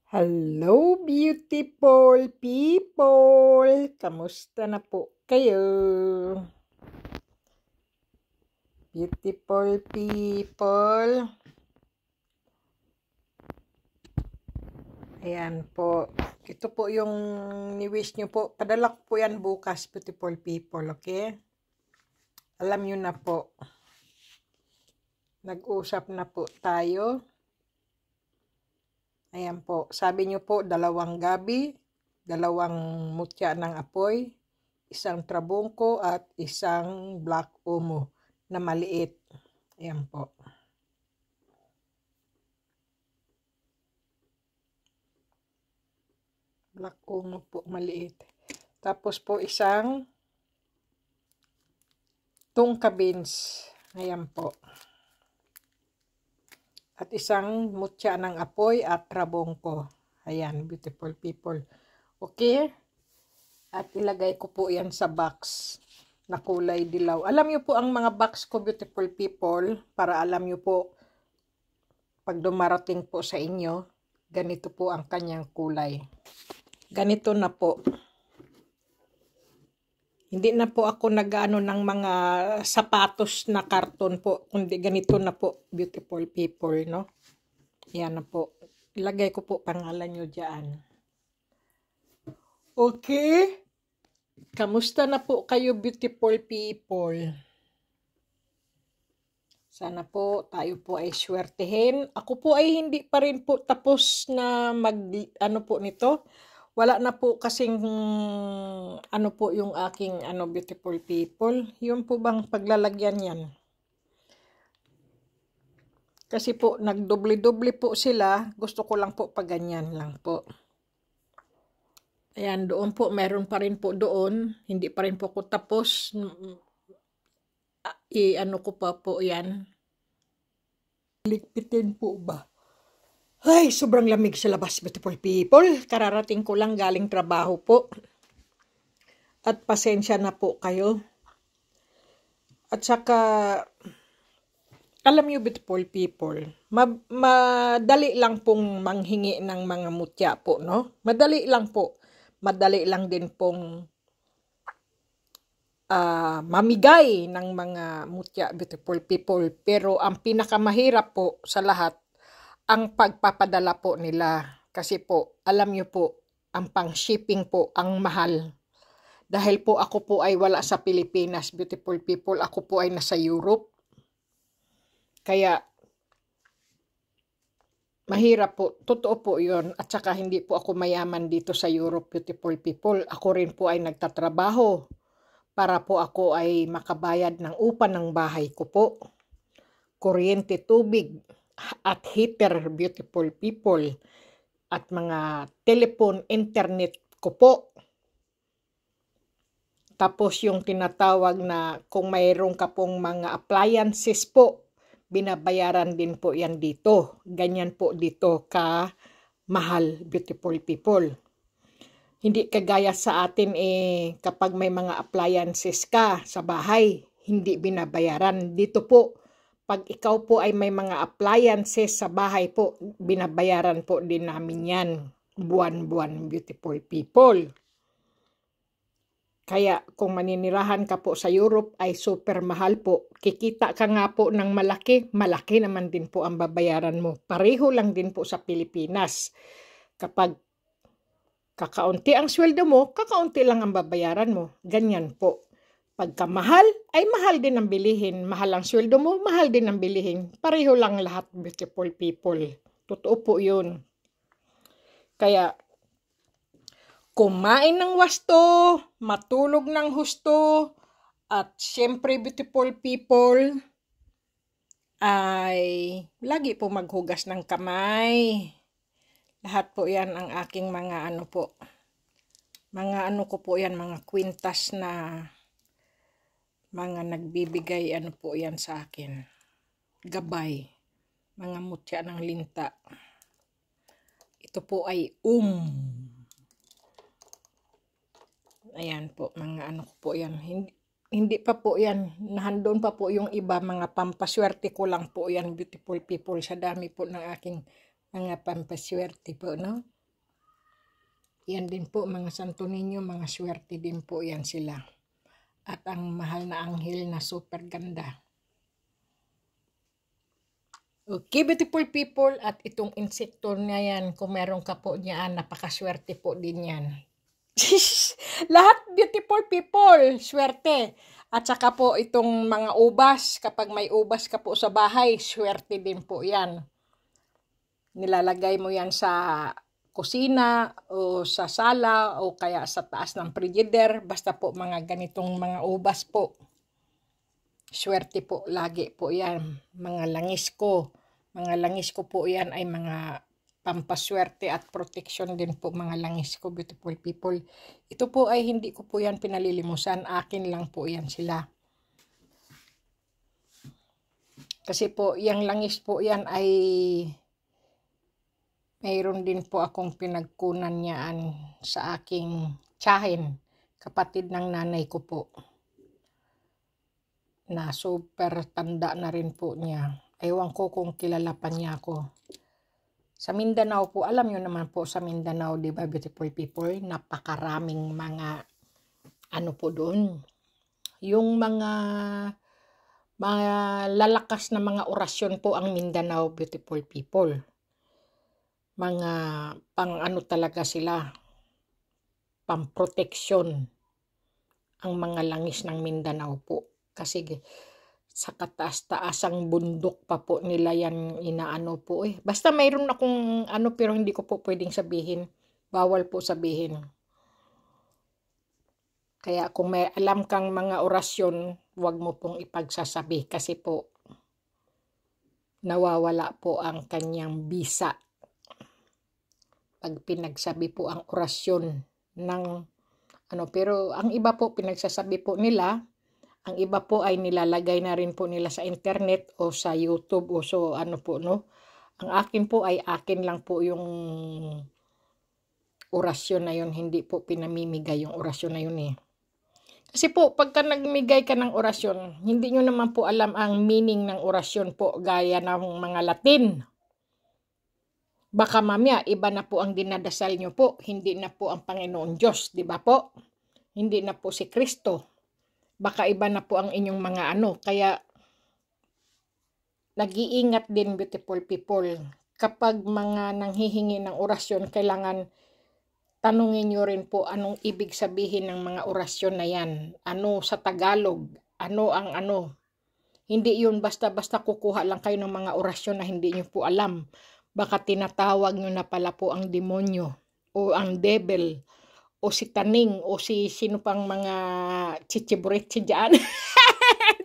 Hello, beautiful people! Kamusta na po kayo? Beautiful people. Ayan po. Ito po yung ni-wish nyo po. Padala ko po yan bukas, beautiful people, okay? Alam nyo na po. Nag-usap na po tayo. Ayan po. Sabi nyo po, 2 gabi, 2 mutya ng apoy, 1 trabungko at 1 black omo na maliit. Ayan po. Black omo po, maliit. Tapos po 1 tungka beans. Ayan po. At 1 mutya ng apoy at trabongko. Ayan, beautiful people. Okay? At ilagay ko po yan sa box na kulay dilaw. Alam nyo po ang mga box ko, beautiful people, para alam nyo po, pag dumarating po sa inyo, ganito po ang kanyang kulay. Ganito na po. Hindi na po ako nag-ano ng mga sapatos na karton po, kundi ganito na po, beautiful people, no? Yan na po. Ilagay ko po pangalan nyo dyan. Okay? Kamusta na po kayo, beautiful people? Sana po tayo po ay swertehin. Ako po ay hindi pa rin po tapos na ano po nito. Wala na po kasing ano po yung aking beautiful people. Yun po bang paglalagyan yan. Kasi po nagdoble-doble po sila. Gusto ko lang po paganyan lang po. Ayan, doon po meron pa rin po doon. Hindi pa rin po ko tapos. Ano ko pa po yan. Ligpitin po ba? Ay, sobrang lamig sa labas, beautiful people. Kararating ko lang galing trabaho po. At pasensya na po kayo. At saka, alam niyo, beautiful people, madali lang pong manghingi ng mga mutya po, no? Madali lang po. Madali lang din pong mamigay ng mga mutya, beautiful people. Pero ang pinakamahirap po sa lahat, ang pagpapadala po nila. Kasi po, alam nyo po, ang pang-shipping po, ang mahal. Dahil po ako po ay wala sa Pilipinas, beautiful people. Ako po ay nasa Europe. Kaya, mahirap po. Totoo po yun. At saka hindi po ako mayaman dito sa Europe, beautiful people. Ako rin po ay nagtatrabaho para po ako ay makabayad ng upa ng bahay ko po. Kuryente, tubig, at heater, beautiful people, at mga telephone, internet ko po. Tapos yung tinatawag na kung mayroon ka pong mga appliances po, binabayaran din po yan dito. Ganyan po dito ka mahal, beautiful people. Hindi kagaya sa atin kapag may mga appliances ka sa bahay, hindi binabayaran. Dito po, pag ikaw po ay may mga appliances sa bahay po, binabayaran po din namin yan. Buwan-buwan, beautiful people. Kaya kung maninirahan ka po sa Europe ay super mahal po. Kikita ka nga po ng malaki, malaki naman din po ang babayaran mo. Pareho lang din po sa Pilipinas. Kapag kakaunti ang sweldo mo, kakaunti lang ang babayaran mo. Ganyan po. Pagka mahal, ay mahal din ang bilihin. Mahal ang sweldo mo, mahal din ang bilihin. Pareho lang lahat, beautiful people. Totoo po yun. Kaya, kumain ng wasto, matulog ng husto, at syempre, beautiful people, ay lagi po maghugas ng kamay. Lahat po yan ang aking mga po. Mga ko po yan, mga kwintas na mga nagbibigay po yan sa akin. Gabay. Mga mutya ng linta. Ito po ay Ayan po, mga ko po yan. Hindi pa po yan. Nahandon pa po yung iba, mga pampaswerte ko lang po yan, beautiful people. Sa dami po ng aking mga pampaswerte po, no? Yan din po mga Santo Niño, mga swerte din po yan sila. At ang mahal na anghel na super ganda. Okay, beautiful people, at itong insekto na yan, kung meron ka po niyan, napakaswerte po din yan. Lahat beautiful people, swerte. At saka po itong mga ubas, kapag may ubas ka po sa bahay, swerte din po yan. Nilalagay mo yan sa kusina o sa sala o kaya sa taas ng frigider, basta po mga ganitong mga ubas po. Swerte po lagi po yan, mga langis ko. Mga langis ko po yan ay mga pampaswerte at protection din po mga langis ko, beautiful people. Ito po ay hindi ko po yan pinalilimusan, akin lang po yan sila. Kasi po, yung langis po yan ay mayroon din po akong pinagkunan niyaan sa aking tiyahin, kapatid ng nanay ko po. Na super tanda na rin po niya. Ewan ko kung kilala pa niya ako. Sa Mindanao po, alam nyo naman po sa Mindanao, di ba beautiful people, napakaraming mga ano po doon. Yung mga lalakas na mga orasyon po ang Mindanao, beautiful people. Mga pang ano talaga sila, pang protection ang mga langis ng Mindanao po. Kasi sa kataas-taasang bundok pa po nila yan inaano po eh. Basta mayroon akong ano pero hindi ko po pwedeng sabihin. Bawal po sabihin. Kaya kung may alam kang mga orasyon, huwag mo pong ipagsasabi kasi po nawawala po ang kanyang bisa. Pag pinagsabi po ang orasyon ng ano, pero ang iba po pinagsasabi po nila. Ang iba po ay nilalagay na rin po nila sa internet o sa YouTube o so ano po no. Ang akin po ay akin lang po yung orasyon na yun. Hindi po pinamimigay yung orasyon na yun eh. Kasi po pagka nagmigay ka ng orasyon, hindi nyo naman po alam ang meaning ng orasyon po gaya ng mga Latin. Baka mamaya iba na po ang dinadasal nyo po. Hindi na po ang Panginoon Diyos, di ba po? Hindi na po si Kristo. Baka iba na po ang inyong mga ano. Kaya, nag-iingat din beautiful people. Kapag mga nanghihingi ng orasyon, kailangan tanungin nyo rin po anong ibig sabihin ng mga orasyon na yan. Ano sa Tagalog? Ano ang ano? Hindi yun basta-basta kukuha lang kayo ng mga orasyon na hindi nyo po alam. Baka tinatawag nyo na pala po ang demonyo o ang devil. O si Taning, o si sino pang mga chichiburitsi dyan.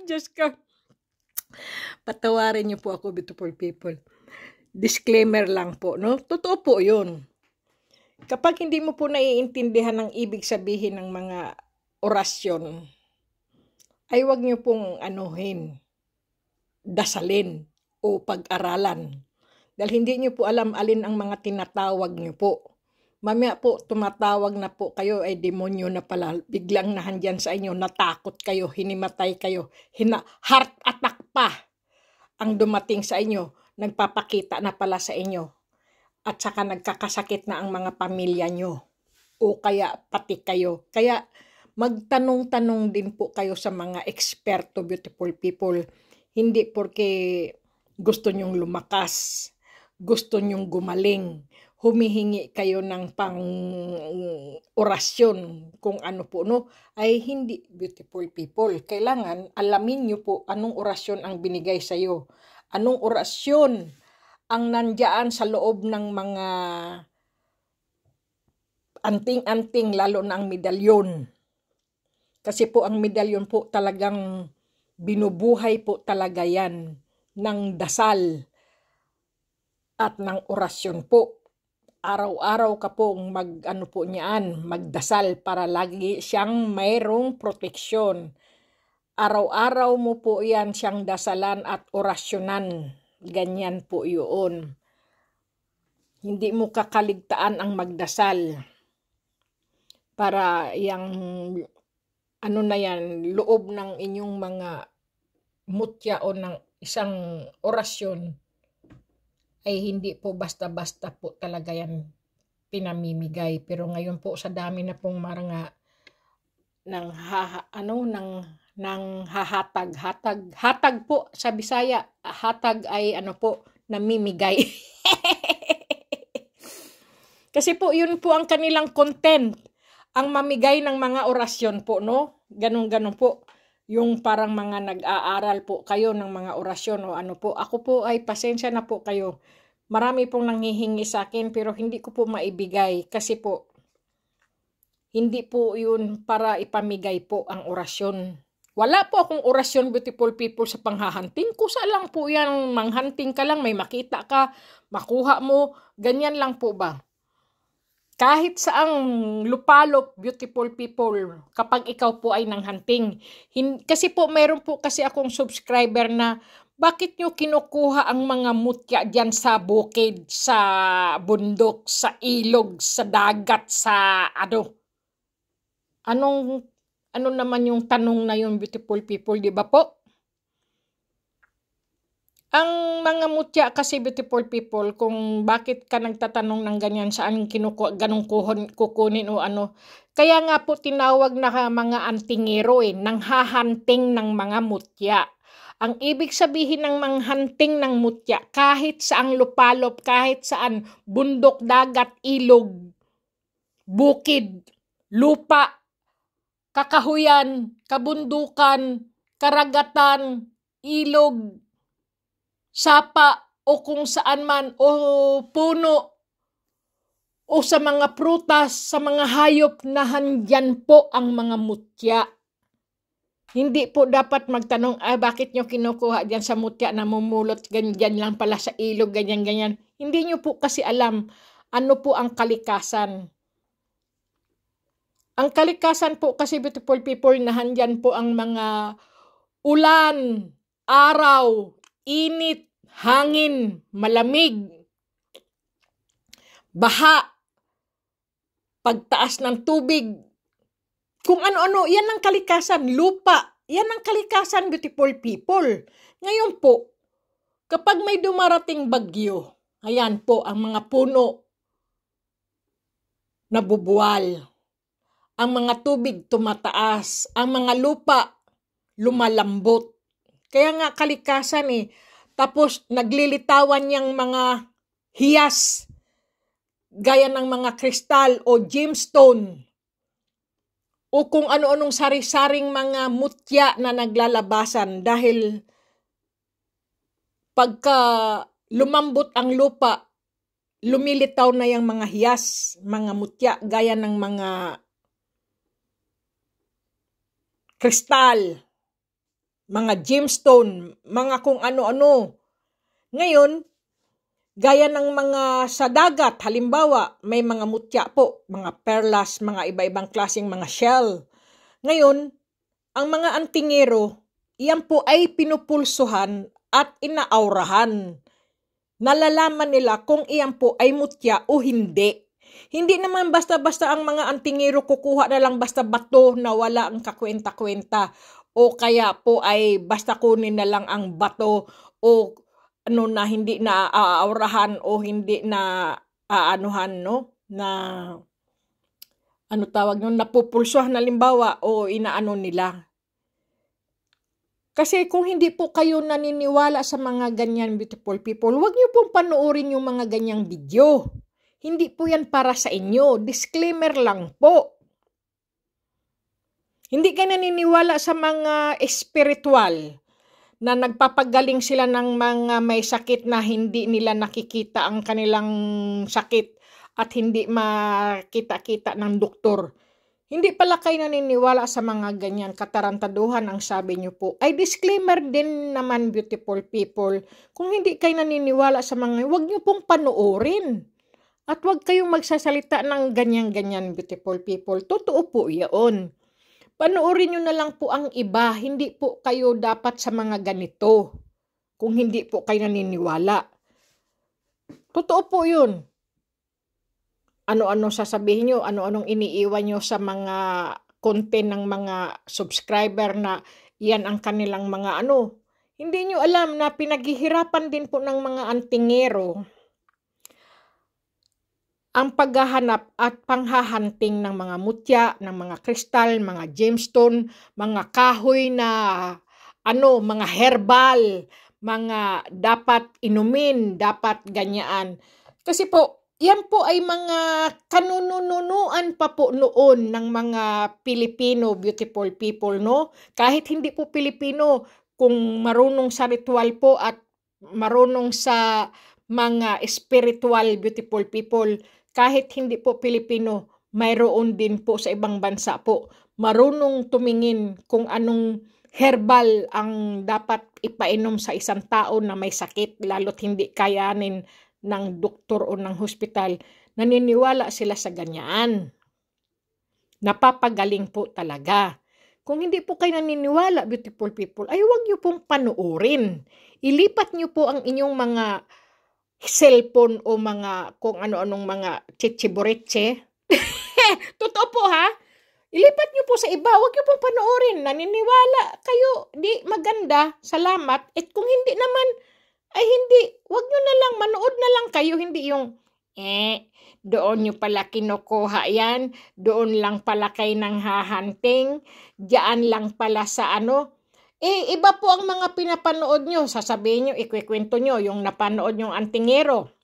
Diyos ko. Patawarin niyo po ako, beautiful people. Disclaimer lang po, no? Totoo po yun. Kapag hindi mo po naiintindihan ang ibig sabihin ng mga orasyon, ay wag niyo pong anuhin, dasalin, o pag-aralan. Dahil hindi niyo po alam alin ang mga tinatawag niyo po. Mamaya po, tumatawag na po kayo ay demonyo na pala. Biglang nahandyan sa inyo, natakot kayo, hinimatay kayo, heart attack pa ang dumating sa inyo. Nagpapakita na pala sa inyo. At saka nagkakasakit na ang mga pamilya nyo. O kaya pati kayo. Kaya magtanong-tanong din po kayo sa mga eksperto, beautiful people. Hindi porque gusto nyong lumakas, gusto nyong gumaling, humihingi kayo ng pang orasyon kung ano po no, ay hindi beautiful people. Kailangan alamin nyo po anong orasyon ang binigay sa iyo. Anong orasyon ang nandiyan sa loob ng mga anting-anting, lalo na ang medalyon. Kasi po ang medalyon po talagang binubuhay po talaga yan ng dasal at ng orasyon po. Araw-araw ka pong mag-ano po niyaan, magdasal para lagi siyang mayroong proteksyon. Araw-araw mo po yan siyang dasalan at orasyonan. Ganyan po yun. Hindi mo kakaligtaan ang magdasal. Para yung ano na yan, loob ng inyong mga mutya o ng isang orasyon ay hindi po basta-basta po talaga yan pinamimigay. Pero ngayon po sa dami na pong mga nang hatag po sa Bisaya. Hatag ay namimigay. Kasi po yun po ang kanilang content, ang mamigay ng mga orasyon po, no? Ganun po. Yung parang mga nag-aaral po kayo ng mga orasyon o ano po. Ako po ay pasensya na po kayo. Marami pong nanghihingi sa akin pero hindi ko po maibigay kasi po hindi po yun para ipamigay po ang orasyon. Wala po akong orasyon, beautiful people, sa panghahunting. Kusa lang po yan, manghunting ka lang, may makita ka, makuha mo, ganyan lang po ba? Kahit saang lupalop, beautiful people, kapag ikaw po ay nanghunting. Kasi po, meron po kasi akong subscriber na, bakit nyo kinukuha ang mga mutya dyan sa bukid, sa bundok, sa ilog, sa dagat, sa ano naman yung tanong na yun, beautiful people, di ba po? Ang mga mutya kasi, beautiful people, kung bakit ka nagtatanong ng ganyan, saan ganong kukunin o ano. Kaya nga po tinawag na mga antingero nang hahanting ng mga mutya. Ang ibig sabihin ng manghanting ng mutya, kahit saang lupalop, kahit saan, bundok, dagat, ilog, bukid, lupa, kakahuyan, kabundukan, karagatan, ilog, sapa, o kung saan man, o puno, o sa mga prutas, sa mga hayop na handyan po ang mga mutya. Hindi po dapat magtanong, bakit nyo kinukuha dyan sa mutya, namumulot, ganyan lang pala sa ilog, ganyan. Hindi nyo po kasi alam ano po ang kalikasan. Ang kalikasan po kasi, beautiful people, na handyan po ang mga ulan, araw, init, hangin, malamig, baha, pagtaas ng tubig, kung ano-ano, yan ang kalikasan, lupa, yan ang kalikasan, beautiful people. Ngayon po, kapag may dumarating bagyo, ayan po, ang mga puno nabubuwal, ang mga tubig tumataas, ang mga lupa lumalambot. Kaya nga kalikasan Tapos naglilitawan yung mga hiyas, gaya ng mga kristal o gemstone, o kung ano-anong sari-saring mga mutya na naglalabasan dahil pagka lumambot ang lupa, lumilitaw na yung mga hiyas, mga mutya, gaya ng mga kristal, mga gemstone, mga kung ano-ano. Ngayon, gaya ng mga sa dagat, halimbawa, may mga mutya po, mga perlas, mga iba-ibang klaseng mga shell. Ngayon, ang mga antingero, iyan po ay pinupulsuhan at inaaurahan. Nalalaman nila kung iyan po ay mutya o hindi. Hindi naman basta-basta ang mga antingero kukuha na lang basta bato na wala ang kakwenta-kwenta. O kaya po ay basta kunin na lang ang bato o na hindi na aaurahan o hindi na aanuhan, na napupulsuhan na limbawa o inaano nila. Kasi kung hindi po kayo naniniwala sa mga ganyan, beautiful people, huwag niyo pong panoorin yung mga ganyang video. Hindi po yan para sa inyo. Disclaimer lang po. Hindi ka naniniwala sa mga espiritual na nagpapagaling sila ng mga may sakit na hindi nila nakikita ang kanilang sakit at hindi makita-kita ng doktor. Hindi pala kayo naniniwala sa mga ganyan katarantaduhan ang sabi niyo po. Ay disclaimer din naman, beautiful people. Kung hindi kayo naniniwala sa mga, huwag niyo pong panoorin. At huwag kayong magsasalita ng ganyan-ganyan, beautiful people. Totoo po iyon. Panoorin nyo na lang po ang iba. Hindi po kayo dapat sa mga ganito. Kung hindi po kayo naniniwala. Totoo po yun. Ano-ano sasabihin nyo, ano-anong iniiwan nyo sa mga content ng mga subscriber na yan ang kanilang mga Hindi nyo alam na pinaghihirapan din po ng mga antingero ang paghahanap at panghahunting ng mga mutya, ng mga kristal, mga gemstone, mga kahoy na mga herbal, mga dapat inumin, dapat ganyaan. Kasi po, yan po ay mga kanununuan pa po noon ng mga Pilipino, beautiful people, no? Kahit hindi po Pilipino, kung marunong sa ritual po at marunong sa mga spiritual, beautiful people, kahit hindi po Pilipino, mayroon din po sa ibang bansa po, marunong tumingin kung anong herbal ang dapat ipainom sa isang tao na may sakit, lalo't hindi kayanin ng doktor o ng hospital. Naniniwala sila sa ganyan. Napapagaling po talaga. Kung hindi po kayo naniniwala, beautiful people, ay huwag niyo pong panuorin. Ilipat niyo po ang inyong mga cellphone o mga kung ano-anong mga chichiburitse. Totoo po ha? Ilipat niyo po sa iba, huwag niyo pong panoorin. Naniniwala kayo, di maganda, salamat. At kung hindi naman, ay hindi, huwag niyo na lang, manood na lang kayo, hindi yung, doon niyo pala kinukuha yan, doon lang pala kayo nang hahanting, diyan lang pala sa iba po ang mga pinapanood nyo. Sasabihin nyo, ikwikwento nyo, yung napanood yung antingero.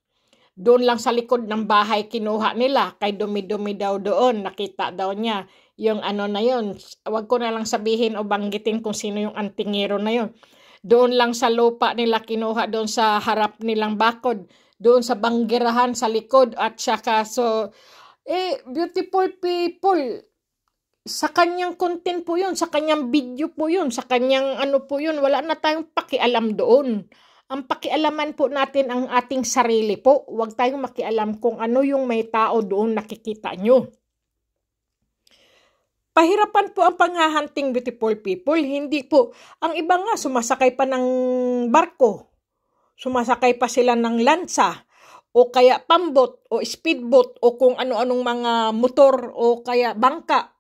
Doon lang sa likod ng bahay kinuha nila. Kay dumi-dumi daw doon. Nakita daw niya yung na yun. Huwag ko na lang sabihin o banggitin kung sino yung antingero na yun. Doon lang sa lupa nila kinuha, doon sa harap nilang bakod. Doon sa banggirahan sa likod. At saka beautiful people, sa kanyang content po yun, sa kanyang video po yun, sa kanyang po yun, wala na tayong pakialam doon. Ang pakialaman po natin ang ating sarili po. Huwag tayong makialam kung ano yung may tao doon nakikita nyo. Pahirapan po ang panghahunting, beautiful people. Hindi po. Ang iba nga, sumasakay pa ng barko. Sumasakay pa sila ng lansa. O kaya pambot, o speedboat, o kung ano-anong mga motor, o kaya bangka.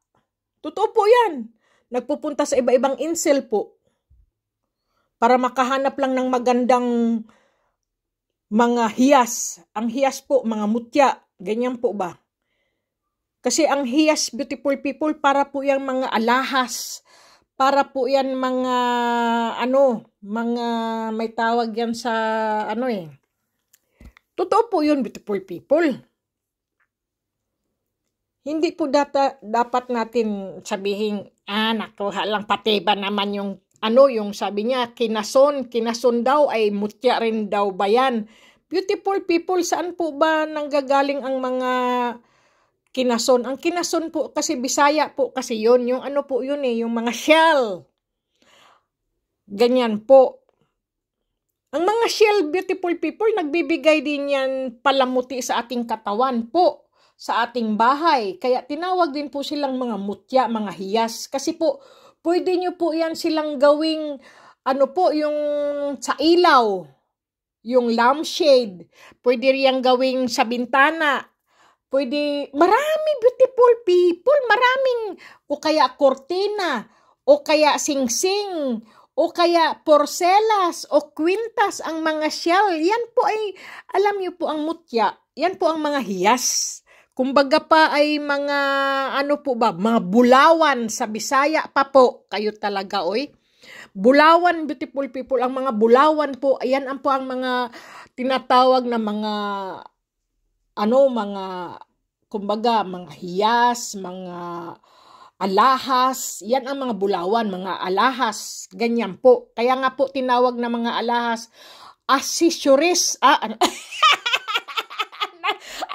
Totoo po yan. Nagpupunta sa iba-ibang insel po. Para makahanap lang ng magandang mga hiyas. Ang hiyas po, mga mutya. Ganyan po ba? Kasi ang hiyas, beautiful people, para po yung mga alahas. Para po yan mga, mga may tawag yan sa, Totoo po yun, beautiful people. Hindi po dapat natin sabihin, nakuha lang, pati ba naman yung, yung sabi niya, kinason daw, ay mutya rin daw ba yan? Beautiful people, saan po ba nanggagaling ang mga kinason? Ang kinason po, kasi Bisaya po kasi yun, yung po yun yung mga shell. Ganyan po. Ang mga shell, beautiful people, nagbibigay din yan palamuti sa ating katawan po. Sa ating bahay. Kaya tinawag din po silang mga mutya, mga hiyas. Kasi po, pwede nyo po yan silang gawing, yung sa ilaw, yung lampshade. Pwede riyang gawing sa bintana. Pwede, marami beautiful people, maraming, o kaya kortina, o kaya singsing, o kaya porcelas, o kwintas, ang mga shell. Yan po ay, alam nyo po ang mutya, yan po ang mga hiyas. Kumbaga pa ay mga, mga bulawan sa Bisaya pa po. Kayo talaga, oy. Bulawan, beautiful people, ang mga bulawan po, ayan ang po ang mga tinatawag na mga, kumbaga, mga hiyas, mga alahas, yan ang mga bulawan, mga alahas, ganyan po. Kaya nga po tinawag na mga alahas, accessories,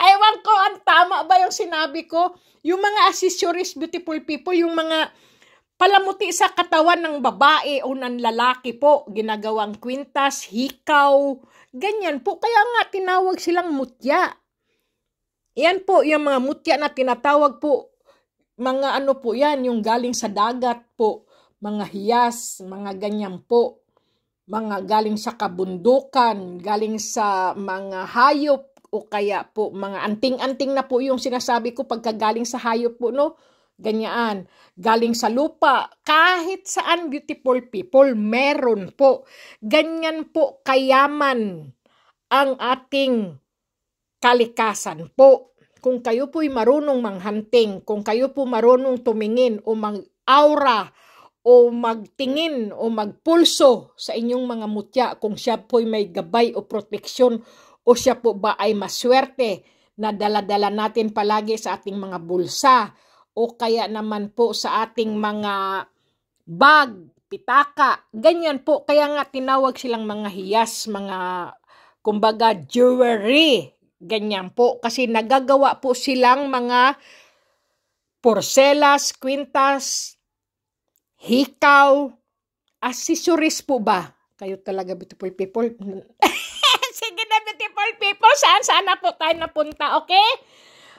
Ewan ko, ang tama ba yung sinabi ko? Yung mga accessories, beautiful people, yung mga palamuti sa katawan ng babae o ng lalaki po, ginagawang kwintas, hikaw, ganyan po. Kaya nga, tinawag silang mutya. Yan po, yung mga mutya na tinatawag po, mga po yan, yung galing sa dagat po, mga hiyas, mga ganyan po, mga galing sa kabundukan, galing sa mga hayop, o kaya po mga anting-anting na po yung sinasabi ko pagkagaling sa hayop po, no? Ganyan. Galing sa lupa. Kahit saan, beautiful people, meron po. Ganyan po kayaman ang ating kalikasan po. kung kayo po'y marunong manghunting, kung kayo po marunong tumingin o mag-aura o magtingin o magpulso sa inyong mga mutya, kung siya po'y may gabay o proteksyon o siya po ba ay maswerte na dala-dala natin palagi sa ating mga bulsa o kaya naman po sa ating mga bag, pitaka, ganyan po. Kaya nga tinawag silang mga hiyas, mga kumbaga jewelry, ganyan po. Kasi nagagawa po silang mga porselas, kwintas, hikaw, accessories po ba? Kayo talaga, beautiful people. Sige na, beautiful people. Saan na po tayo napunta, okay?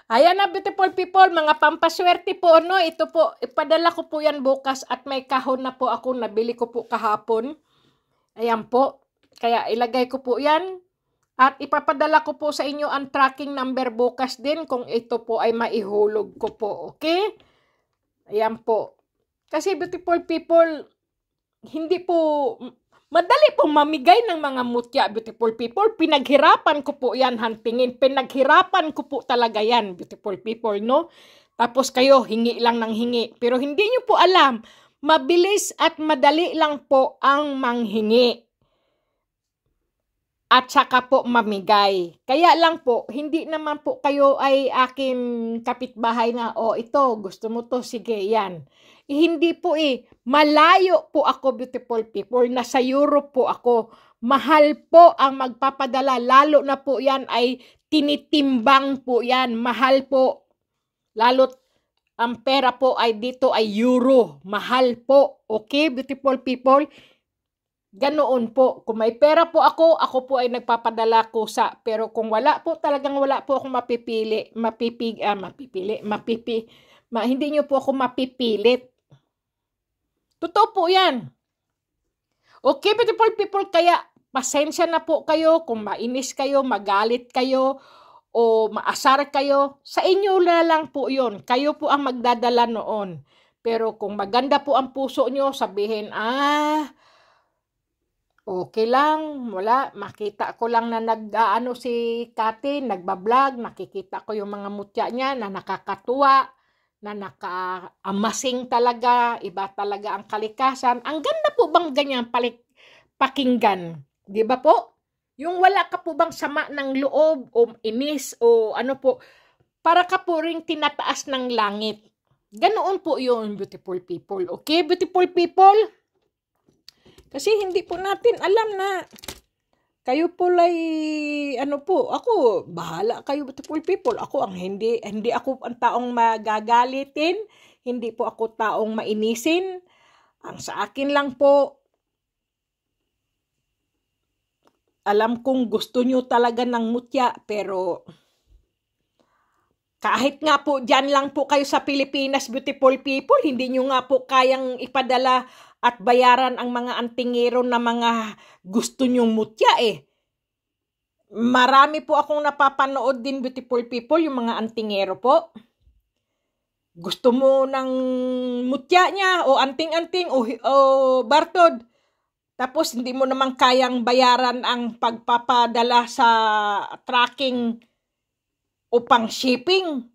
Ayan na, beautiful people. Mga pampaswerte po, no? Ito po, ipadala ko po yan bukas at may kahon na po ako. Nabili ko po kahapon. Ayan po. Kaya ilagay ko po yan. At ipapadala ko po sa inyo ang tracking number bukas din kung ito po ay maihulog ko po, okay? Ayan po. Kasi beautiful people, hindi po, madali po mamigay ng mga mutya, beautiful people. Pinaghirapan ko po yan huntingin. Pinaghirapan ko po talaga yan, beautiful people, no? Tapos kayo, hingi lang ng hingi. Pero hindi nyo po alam, mabilis at madali lang po ang manghingi. At saka po mamigay. Kaya lang po, hindi naman po kayo ay aking kapitbahay na, ito, gusto mo to, sige, yan. Hindi po malayo po ako, beautiful people, nasa Europe po ako. Mahal po ang magpapadala, lalo na po yan ay tinitimbang po yan. Mahal po, lalo't ang pera po ay dito ay euro. Mahal po, okay, beautiful people? Ganoon po. Kung may pera po ako po ay nagpapadala kusa. Pero kung wala po, talagang wala po akong mapipili. Hindi nyo po ako mapipilit. Totoo po yan. Okay, beautiful people, kaya pasensya na po kayo kung mainis kayo, magalit kayo, o maasar kayo. Sa inyo na lang po yun. Kayo po ang magdadala noon. Pero kung maganda po ang puso nyo, sabihin, okay lang, wala, makita ko lang na si Kati, nagbablog, nakikita ko yung mga mutya niya na nakakatuwa, na nakaamasing talaga, iba talaga ang kalikasan. Ang ganda po bang ganyan pakinggan? Di ba po? Yung wala ka po bang sama ng loob o inis o ano po, para ka po ring tinataas ng langit. Ganoon po yun, beautiful people. Okay, beautiful people? Kasi hindi po natin alam na kayo po ako, bahala kayo, beautiful people. Ako hindi ako ang taong magagalitin, hindi po ako taong mainisin. Ang sa akin lang po, alam kong gusto nyo talaga ng mutya, pero kahit nga po dyan lang po kayo sa Pilipinas, beautiful people, hindi nyo nga po kayang ipadala at bayaran ang mga antingero na mga gusto nyong mutya Marami po akong napapanood din, beautiful people, yung mga antingero po. Gusto mo ng mutya niya o anting-anting o bartod. Tapos hindi mo naman kayang bayaran ang pagpapadala sa tracking o pang shipping.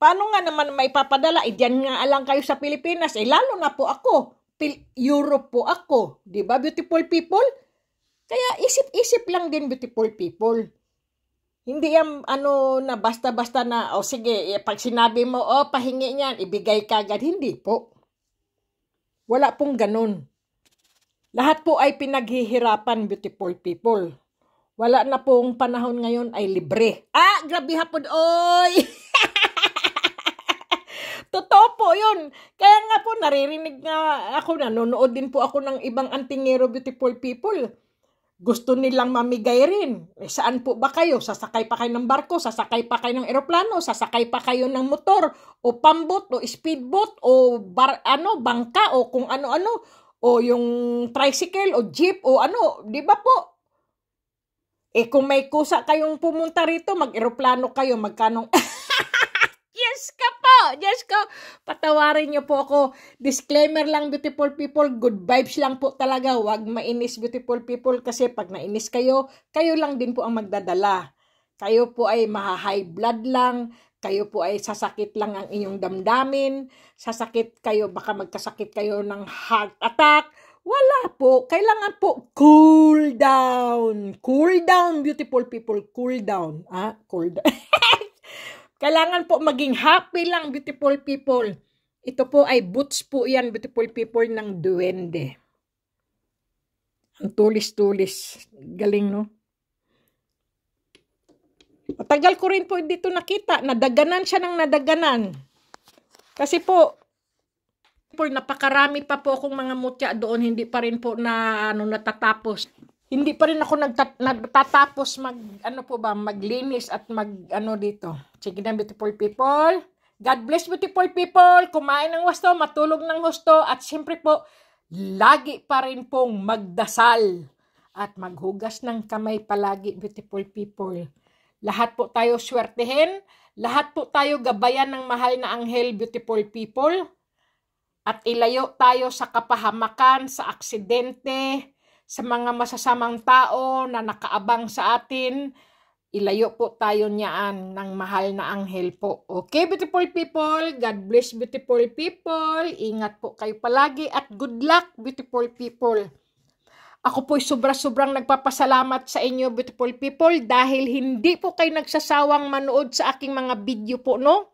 Paano nga naman may papadala? Diyan nga lang kayo sa Pilipinas. Lalo na po ako. Europe po ako. Diba, beautiful people? Kaya isip-isip lang din, beautiful people. Hindi yan na basta-basta na, sige, pag sinabi mo, pahingi niyan, ibigay ka agad. Hindi po. Wala pong ganun. Lahat po ay pinaghihirapan, beautiful people. Wala na pong panahon ngayon ay libre. Grabe hapon, oy! Totoo po yun. Kaya nga po, naririnig nga ako, nanonood din po ako ng ibang antingero, beautiful people. Gusto nilang mamigay rin. Saan po ba kayo? Sasakay pa kayo ng barko, sasakay pa kayo ng eroplano, sasakay pa kayo ng motor, o pambot, o speedboat, o bangka, o kung ano-ano, o yung tricycle, o jeep, o di ba po? Kung may kusa kayong pumunta rito, mag-eroplano kayo, magkanong... Yes ko. Patawarin niyo po ako. Disclaimer lang, beautiful people. Good vibes lang po talaga. Huwag mainis, beautiful people. Kasi pag nainis kayo, kayo lang din po ang magdadala. Kayo po ay maha-high blood lang, kayo po ay sasakit lang ang inyong damdamin, sasakit kayo, baka magkasakit kayo ng heart attack. Wala po. Kailangan po cool down. Cool down, beautiful people. Cool down. Cool down. Kailangan po maging happy lang, beautiful people. Ito po ay boots po yan, beautiful people, ng duwende. Ang tulis-tulis. Galing, no? Matagal ko rin po dito nakita. Nadaganan siya ng nadaganan. Kasi po, napakarami pa po akong mga mutya doon, hindi pa rin po na natatapos. Hindi pa rin ako natatapos maglinis at dito. Sige na, beautiful people. God bless, beautiful people. Kumain ng husto, matulog ng husto, at siyempre po, lagi pa rin pong magdasal at maghugas ng kamay palagi, beautiful people. Lahat po tayo swertehin, lahat po tayo gabayan ng mahal na anghel, beautiful people. At ilayo tayo sa kapahamakan, sa aksidente, sa mga masasamang tao na nakaabang sa atin. Ilayo po tayo niyaan ng mahal na anghel po. Okay, beautiful people? God bless, beautiful people. Ingat po kayo palagi at good luck, beautiful people. Ako po'y sobrang nagpapasalamat sa inyo, beautiful people, dahil hindi po kayo nagsasawang manood sa aking mga video po, no?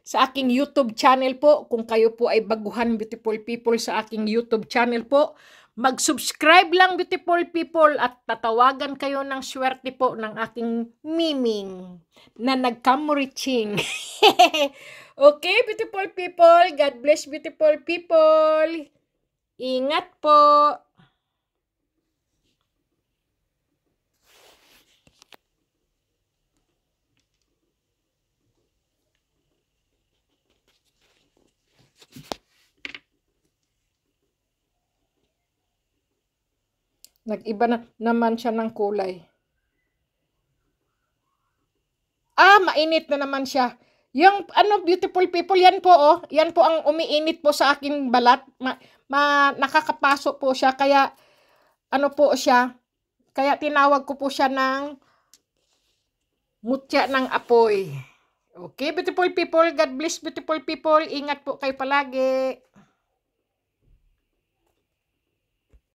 Sa aking YouTube channel po, kung kayo po ay baguhan, beautiful people, sa aking YouTube channel po, mag-subscribe lang, beautiful people, at tatawagan kayo ng swerte po ng aking miming na nagkamuriching. Okay, beautiful people, God bless, beautiful people. Ingat po. Nag-iba na naman siya ng kulay. Mainit na naman siya. Yung beautiful people, yan po yan po ang umiinit po sa aking balat. Nakakapasok po siya, kaya po siya, kaya tinawag ko po siya ng mutya ng apoy. Okay, beautiful people, God bless, beautiful people, ingat po kayo palagi.